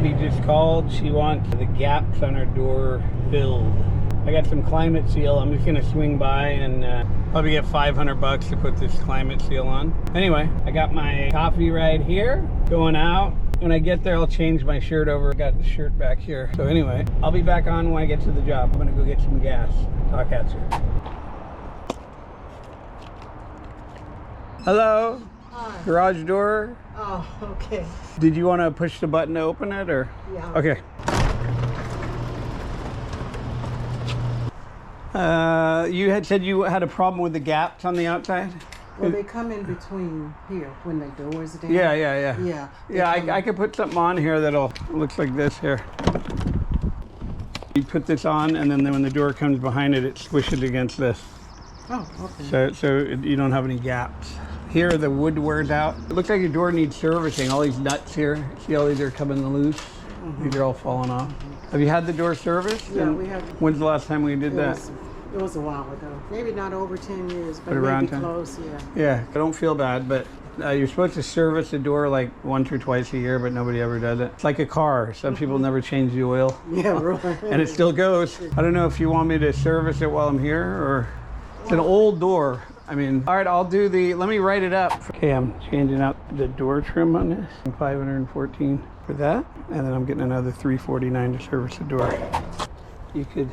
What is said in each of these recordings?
lady just called. She wants the gaps on her door filled. I got some Climate Seal. I'm just gonna swing by and probably get $500 to put this Climate Seal on. Anyway, I got my coffee right here, going out. When I get there, I'll change my shirt over. I got the shirt back here. So anyway, I'll be back on when I get to the job. I'm gonna go get some gas. Talk at you. Hello? Hi. Garage door? Oh, okay. Did you want to push the button to open it, or? Yeah. Okay. You had said you had a problem with the gaps on the outside? Well, they come in between here when the doors are down. Yeah. Yeah. Yeah, I could put something on here that'll looks like this here. You put this on, and then when the door comes behind it, it squishes against this. Oh, okay. So you don't have any gaps. Here the wood wears out. It looks like your door needs servicing. All these nuts here, see all these are coming loose? These are all falling off. Have you had the door serviced? Yeah, we have. When's the last time we did that? It was a while ago. Maybe not over 10 years, but around maybe 10? close, yeah. Yeah, I don't feel bad, but you're supposed to service the door like once or twice a year, but nobody ever does it. It's like a car. Some people never change the oil. Yeah, right. And it still goes. I don't know if you want me to service it while I'm here, or it's an old door. I mean, all right, I'll do let me write it up. Okay, I'm changing out the door trim on this. $514 for that. And then I'm getting another $349 to service the door. You could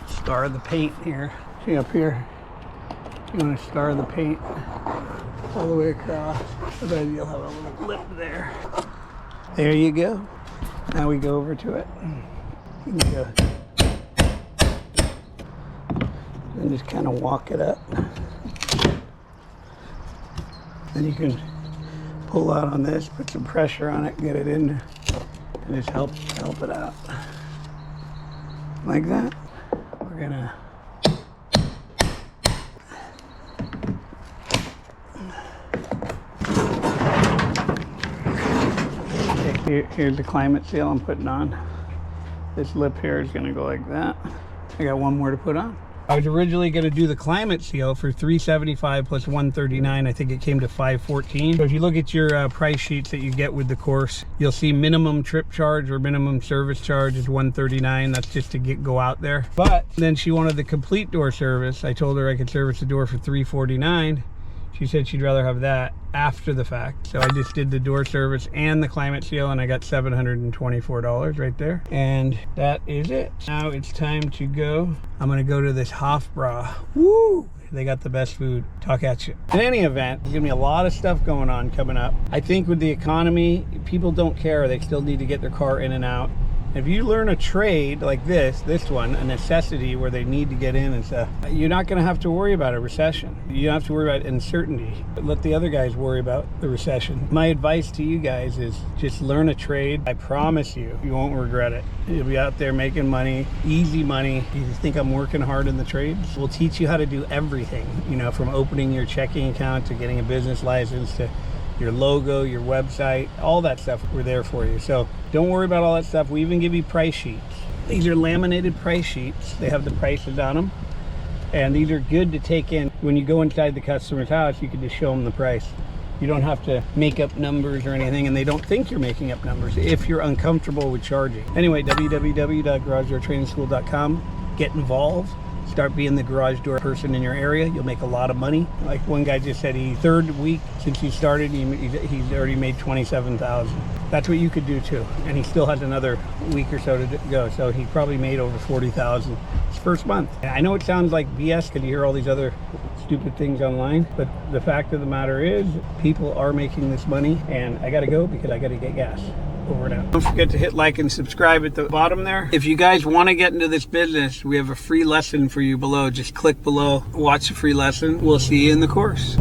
star the paint here. See up here, you want to star the paint all the way across. So then you'll have a little lip there. There you go. Now we go over to it. You can go. And just kind of walk it up. Then you can pull out on this, put some pressure on it, get it in, and just help it out. Like that. We're gonna here's the Climate Seal I'm putting on. This lip here is gonna go like that. I got one more to put on. I was originally going to do the Climate Seal for $375 plus $139. I think it came to $514. So if you look at your price sheets that you get with the course, you'll see minimum trip charge or minimum service charge is $139. That's just to go out there. But then she wanted the complete door service. I told her I could service the door for $349. She said she'd rather have that after the fact. So I just did the door service and the Climate Seal, and I got $724 right there. And that is it. Now it's time to go. I'm gonna go to this Hofbräu. Woo! They got the best food. Talk at you. In any event, there's gonna be a lot of stuff going on coming up. I think with the economy, people don't care. They still need to get their car in and out. If you learn a trade like this one, a necessity where they need to get in and stuff, you're not going to have to worry about a recession. You don't have to worry about uncertainty. But let the other guys worry about the recession. My advice to you guys is just learn a trade. I promise you, you won't regret it. You'll be out there making money, easy money. You think I'm working hard in the trades? We'll teach you how to do everything, you know, from opening your checking account to getting a business license to your logo, your website, all that stuff, we're there for you. So don't worry about all that stuff. We even give you price sheets. These are laminated price sheets. They have the prices on them. And these are good to take in. When you go inside the customer's house, you can just show them the price. You don't have to make up numbers or anything, and they don't think you're making up numbers if you're uncomfortable with charging. Anyway, www.garagedoortrainingschool.com. Get involved. Start being the garage door person in your area. You'll make a lot of money. Like one guy just said, third week since he started, he's already made $27,000. That's what you could do too. And he still has another week or so to go. So he probably made over $40,000 his first month. And I know it sounds like BS because you hear all these other stupid things online, but the fact of the matter is people are making this money, and I gotta go because I gotta get gas. Over and out. Don't forget to hit like and subscribe at the bottom there. If you guys want to get into this business, we have a free lesson for you below. Just click below, watch the free lesson. We'll see you in the course.